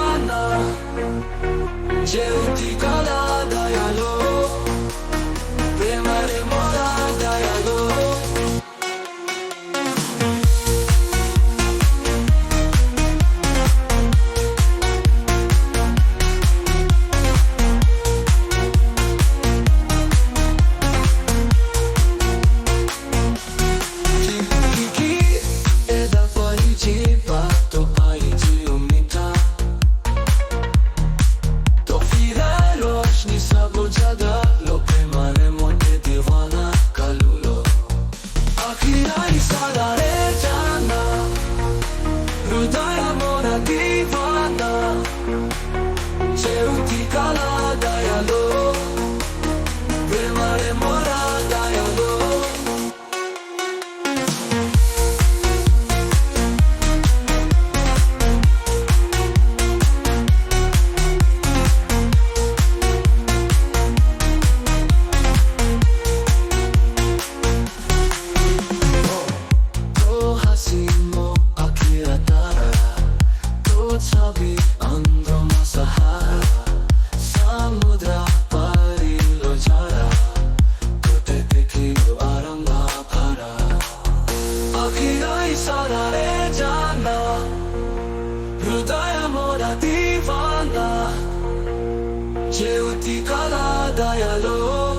दीवाना जेउती काला दयालो प्रेमारे मोरा दयालो Ceruti kala dayalo Premare mora dayalo To hasimo akira tara To sabi andro masahara samudra parilo jara Kote tekilo aranga para Akira isara re jana Hrudaya mora divana Jeuti kala dayalo